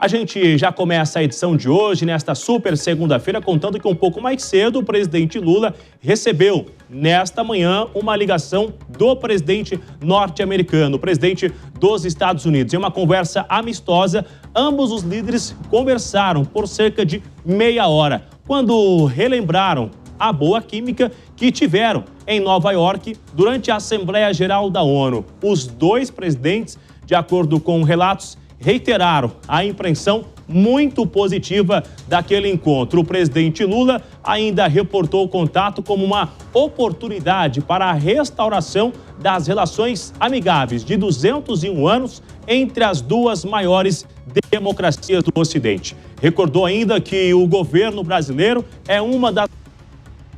A gente já começa a edição de hoje, nesta super segunda-feira, contando que um pouco mais cedo o presidente Lula recebeu, nesta manhã, uma ligação do presidente norte-americano, o presidente dos Estados Unidos. Em uma conversa amistosa, ambos os líderes conversaram por cerca de meia hora, quando relembraram a boa química que tiveram em Nova York durante a Assembleia Geral da ONU. Os dois presidentes, de acordo com relatos, reiteraram a impressão muito positiva daquele encontro. O presidente Lula ainda reportou o contato como uma oportunidade para a restauração das relações amigáveis de 201 anos entre as duas maiores democracias do Ocidente. Recordou ainda que o governo brasileiro é uma das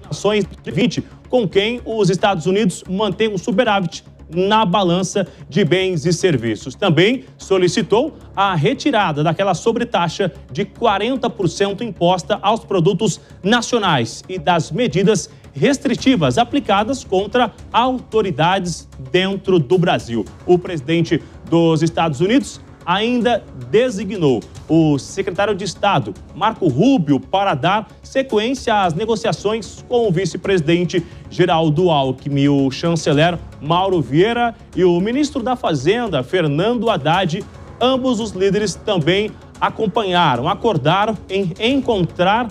nações de 20 com quem os Estados Unidos mantêm um superávit na balança de bens e serviços. Também solicitou a retirada daquela sobretaxa de 40% imposta aos produtos nacionais e das medidas restritivas aplicadas contra autoridades dentro do Brasil. O presidente dos Estados Unidos ainda designou o secretário de Estado, Marco Rubio, para dar sequência às negociações com o vice-presidente Geraldo Alckmin, o chanceler Mauro Vieira e o ministro da Fazenda, Fernando Haddad. Ambos os líderes também acordaram em encontrar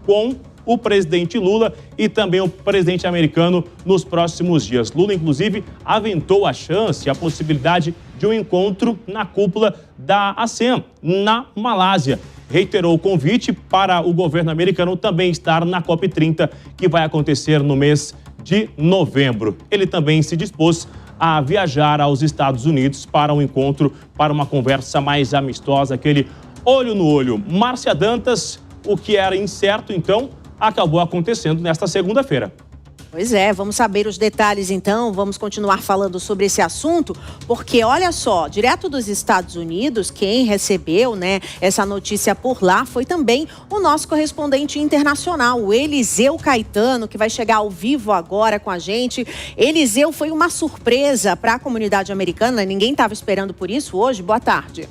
com o presidente Lula e também o presidente americano nos próximos dias. Lula, inclusive, aventou a possibilidade de um encontro na cúpula da ASEAN, na Malásia. Reiterou o convite para o governo americano também estar na COP30, que vai acontecer no mês de novembro. Ele também se dispôs a viajar aos Estados Unidos para um encontro, para uma conversa mais amistosa, aquele olho no olho. Márcia Dantas, o que era incerto, então, acabou acontecendo nesta segunda-feira. Pois é, vamos saber os detalhes então, vamos continuar falando sobre esse assunto, porque olha só, direto dos Estados Unidos, quem recebeu, essa notícia por lá foi também o nosso correspondente internacional, o Eliseu Caetano, que vai chegar ao vivo agora com a gente. Eliseu, foi uma surpresa para a comunidade americana, ninguém estava esperando por isso hoje. Boa tarde.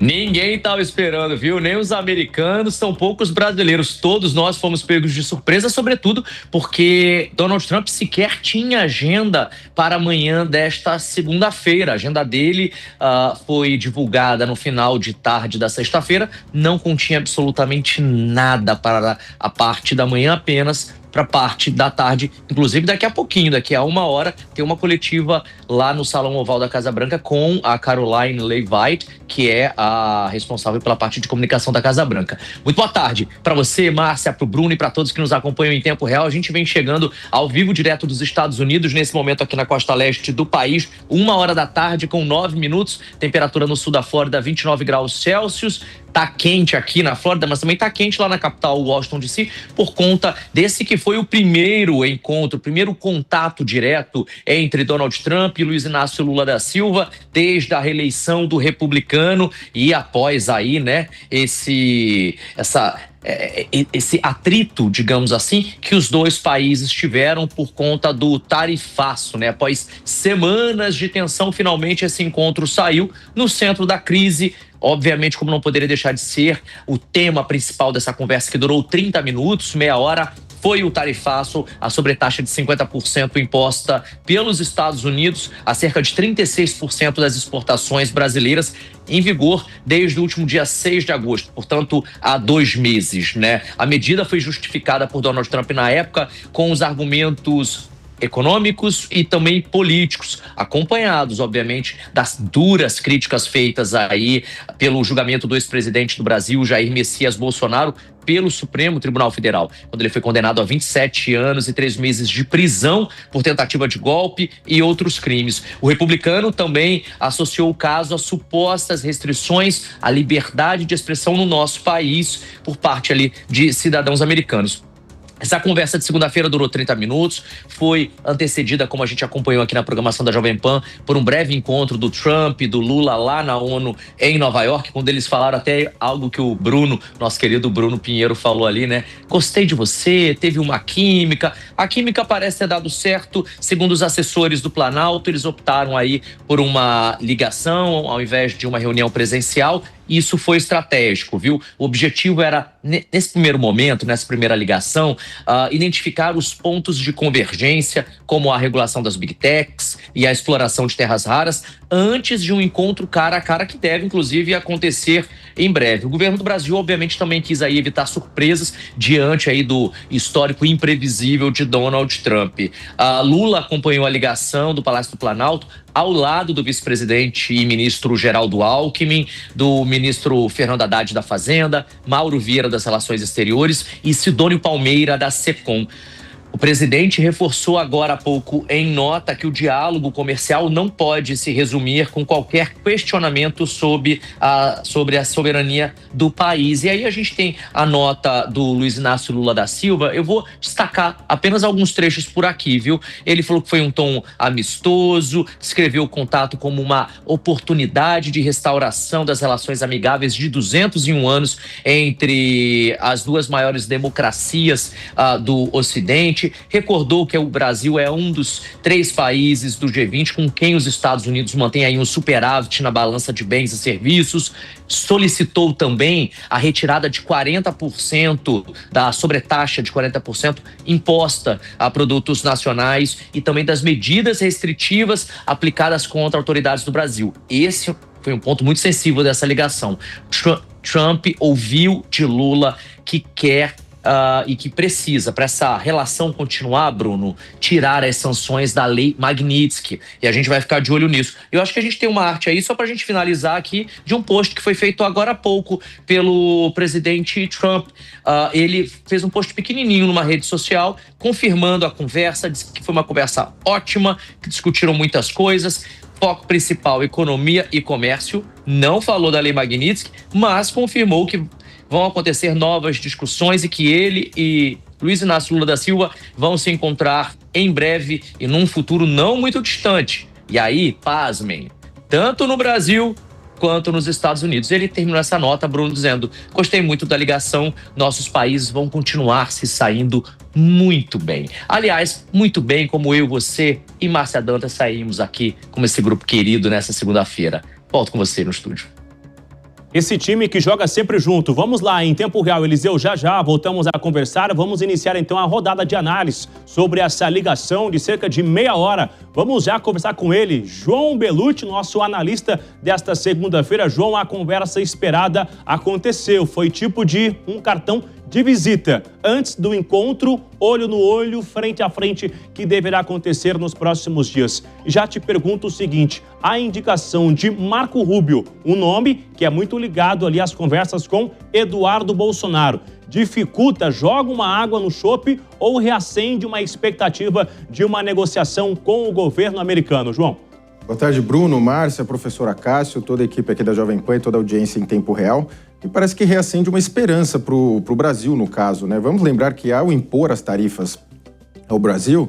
Ninguém estava esperando, viu? Nem os americanos, tampouco os brasileiros. Todos nós fomos pegos de surpresa, sobretudo porque Donald Trump sequer tinha agenda para amanhã desta segunda-feira. A agenda dele foi divulgada no final de tarde da sexta-feira. Não continha absolutamente nada para a parte da manhã, apenas para a parte da tarde. Inclusive, daqui a pouquinho, daqui a uma hora, tem uma coletiva lá no Salão Oval da Casa Branca com a Caroline Leavitt, que é a responsável pela parte de comunicação da Casa Branca. Muito boa tarde para você, Márcia, para o Bruno e para todos que nos acompanham em tempo real. A gente vem chegando ao vivo direto dos Estados Unidos, nesse momento aqui na costa leste do país, 1h da tarde com 9 minutos, temperatura no sul da Flórida, 29 graus Celsius. Tá quente aqui na Flórida, mas também tá quente lá na capital, Washington DC, por conta desse que foi o primeiro encontro, o primeiro contato direto entre Donald Trump e Luiz Inácio Lula da Silva, desde a reeleição do republicano e após aí, esse atrito, digamos assim, que os dois países tiveram por conta do tarifaço, Após semanas de tensão, finalmente esse encontro saiu no centro da crise. Obviamente, como não poderia deixar de ser, o tema principal dessa conversa, que durou 30 minutos, meia hora, foi o tarifaço, a sobretaxa de 50% imposta pelos Estados Unidos a cerca de 36% das exportações brasileiras, em vigor desde o último dia 6 de agosto, portanto, há 2 meses, A medida foi justificada por Donald Trump na época com os argumentos econômicos e também políticos, acompanhados, obviamente, das duras críticas feitas aí pelo julgamento do ex-presidente do Brasil, Jair Messias Bolsonaro, pelo Supremo Tribunal Federal, quando ele foi condenado a 27 anos e 3 meses de prisão por tentativa de golpe e outros crimes. O republicano também associou o caso a supostas restrições à liberdade de expressão no nosso país por parte ali de cidadãos americanos. Essa conversa de segunda-feira durou 30 minutos, foi antecedida, como a gente acompanhou aqui na programação da Jovem Pan, por um breve encontro do Trump e do Lula lá na ONU em Nova York, quando eles falaram até algo que o Bruno, nosso querido Bruno Pinheiro, falou ali, Gostei de você, teve uma química. A química parece ter dado certo, segundo os assessores do Planalto, eles optaram aí por uma ligação ao invés de uma reunião presencial. isso foi estratégico, viu? O objetivo era, nesse primeiro momento, nessa primeira ligação, identificar os pontos de convergência, como a regulação das Big Techs e a exploração de terras raras, antes de um encontro cara a cara que deve, inclusive, acontecer em breve. O governo do Brasil, obviamente, também quis aí evitar surpresas diante aí do histórico imprevisível de Donald Trump. Lula acompanhou a ligação do Palácio do Planalto ao lado do vice-presidente e ministro Geraldo Alckmin, do ministro Fernando Haddad da Fazenda, Mauro Vieira das Relações Exteriores e Sidônio Palmeira da SECOM. O presidente reforçou agora há pouco em nota que o diálogo comercial não pode se resumir com qualquer questionamento sobre a soberania do país. E aí a gente tem a nota do Luiz Inácio Lula da Silva. Eu vou destacar apenas alguns trechos por aqui, viu? Ele falou que foi um tom amistoso, descreveu o contato como uma oportunidade de restauração das relações amigáveis de 201 anos entre as duas maiores democracias do Ocidente. Recordou que o Brasil é um dos 3 países do G20 com quem os Estados Unidos mantêm aí um superávit na balança de bens e serviços. Solicitou também a retirada de 40% da sobretaxa de 40% imposta a produtos nacionais e também das medidas restritivas aplicadas contra autoridades do Brasil. Esse foi um ponto muito sensível dessa ligação. Trump ouviu de Lula que quer e que precisa, para essa relação continuar, Bruno, tirar as sanções da lei Magnitsky. E a gente vai ficar de olho nisso. Eu acho que a gente tem uma arte aí, só para a gente finalizar aqui, de um post que foi feito agora há pouco pelo presidente Trump. Ele fez um post pequenininho numa rede social, confirmando a conversa, disse que foi uma conversa ótima, que discutiram muitas coisas. Foco principal, economia e comércio. Não falou da lei Magnitsky, mas confirmou que vão acontecer novas discussões e que ele e Luiz Inácio Lula da Silva vão se encontrar em breve e num futuro não muito distante. E aí, pasmem, tanto no Brasil quanto nos Estados Unidos. Ele terminou essa nota, Bruno, dizendo: gostei muito da ligação, nossos países vão continuar se saindo muito bem. Aliás, muito bem como eu, você e Márcia Dantas saímos aqui como esse grupo querido nessa segunda-feira. Volto com você no estúdio. Esse time que joga sempre junto. Vamos lá, em tempo real, Eliseu, já voltamos a conversar. Vamos iniciar então a rodada de análise sobre essa ligação de cerca de meia hora. Vamos já conversar com ele, João Belucci, nosso analista desta segunda-feira. João, a conversa esperada aconteceu. Foi tipo de um cartão de visita, antes do encontro, olho no olho, frente a frente, que deverá acontecer nos próximos dias. Já te pergunto o seguinte: a indicação de Marco Rubio, um nome que é muito ligado ali às conversas com Eduardo Bolsonaro, dificulta, joga uma água no chope ou reacende uma expectativa de uma negociação com o governo americano? João. Boa tarde, Bruno, Márcia, professora Cássio, toda a equipe aqui da Jovem Pan e toda a audiência em tempo real. E parece que reacende uma esperança para o Brasil, no caso, né? Vamos lembrar que ao impor as tarifas ao Brasil,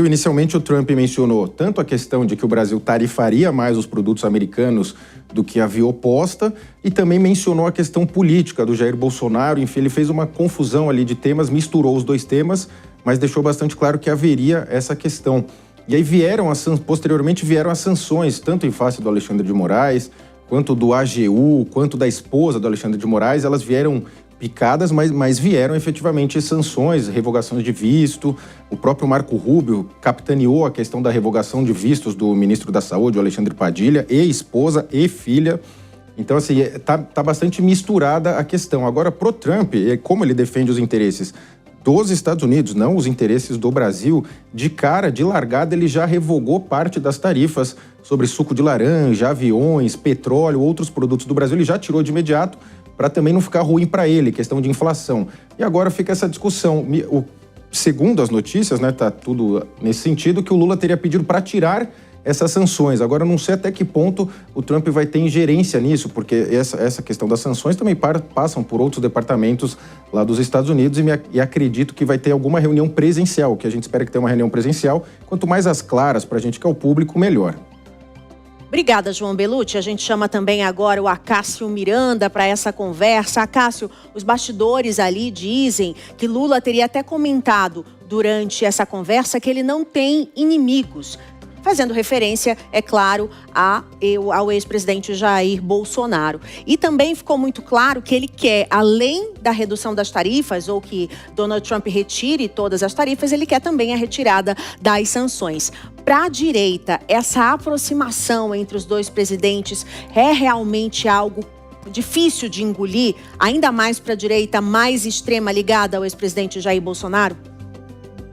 inicialmente o Trump mencionou tanto a questão de que o Brasil tarifaria mais os produtos americanos do que a via oposta, e também mencionou a questão política do Jair Bolsonaro. Enfim, ele fez uma confusão ali de temas, misturou os dois temas, mas deixou bastante claro que haveria essa questão. E aí posteriormente vieram as sanções, tanto em face do Alexandre de Moraes, quanto do AGU, quanto da esposa do Alexandre de Moraes. Elas vieram picadas, mas vieram efetivamente sanções, revogações de visto. O próprio Marco Rubio capitaneou a questão da revogação de vistos do ministro da Saúde, o Alexandre Padilha, e esposa e filha. Então, assim, tá bastante misturada a questão. Agora, pro Trump, como ele defende os interesses dos Estados Unidos, não os interesses do Brasil, de largada, ele já revogou parte das tarifas sobre suco de laranja, aviões, petróleo, outros produtos do Brasil. Ele já tirou de imediato para também não ficar ruim para ele, questão de inflação. E agora fica essa discussão. Segundo as notícias, né, tá tudo nesse sentido, que o Lula teria pedido para tirar essas sanções. Agora, eu não sei até que ponto o Trump vai ter ingerência nisso, porque essa questão das sanções também passam por outros departamentos lá dos Estados Unidos, e acredito que vai ter alguma reunião presencial, que a gente espera que tenha uma reunião presencial. Quanto mais as claras para a gente, que é o público, melhor. Obrigada, João Belucci. A gente chama também agora o Acácio Miranda para essa conversa. Acácio, os bastidores ali dizem que Lula teria até comentado durante essa conversa que ele não tem inimigos. fazendo referência, é claro, ao ex-presidente Jair Bolsonaro. E também ficou muito claro que ele quer, além da redução das tarifas, ou que Donald Trump retire todas as tarifas, ele quer também a retirada das sanções. Para a direita, essa aproximação entre os dois presidentes é realmente algo difícil de engolir, ainda mais para a direita mais extrema ligada ao ex-presidente Jair Bolsonaro?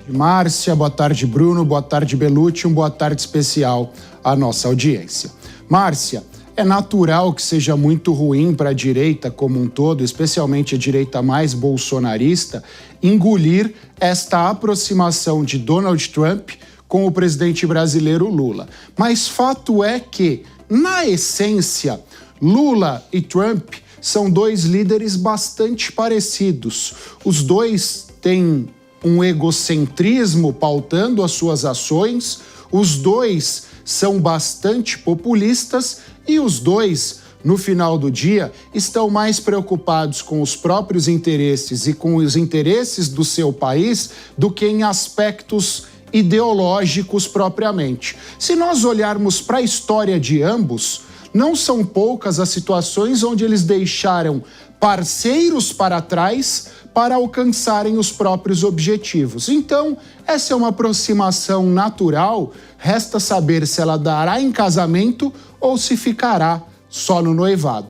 Márcia, boa tarde, Bruno, boa tarde, Bellucci, boa tarde especial à nossa audiência. Márcia, é natural que seja muito ruim para a direita como um todo, especialmente a direita mais bolsonarista, engolir esta aproximação de Donald Trump com o presidente brasileiro Lula. Mas fato é que, na essência, Lula e Trump são dois líderes bastante parecidos. Os dois têm um egocentrismo pautando as suas ações, os dois são bastante populistas e os dois, no final do dia, estão mais preocupados com os próprios interesses e com os interesses do seu país do que em aspectos ideológicos propriamente. Se nós olharmos para a história de ambos, não são poucas as situações onde eles deixaram parceiros para trás para alcançarem os próprios objetivos. Então, essa é uma aproximação natural, resta saber se ela dará em casamento ou se ficará só no noivado.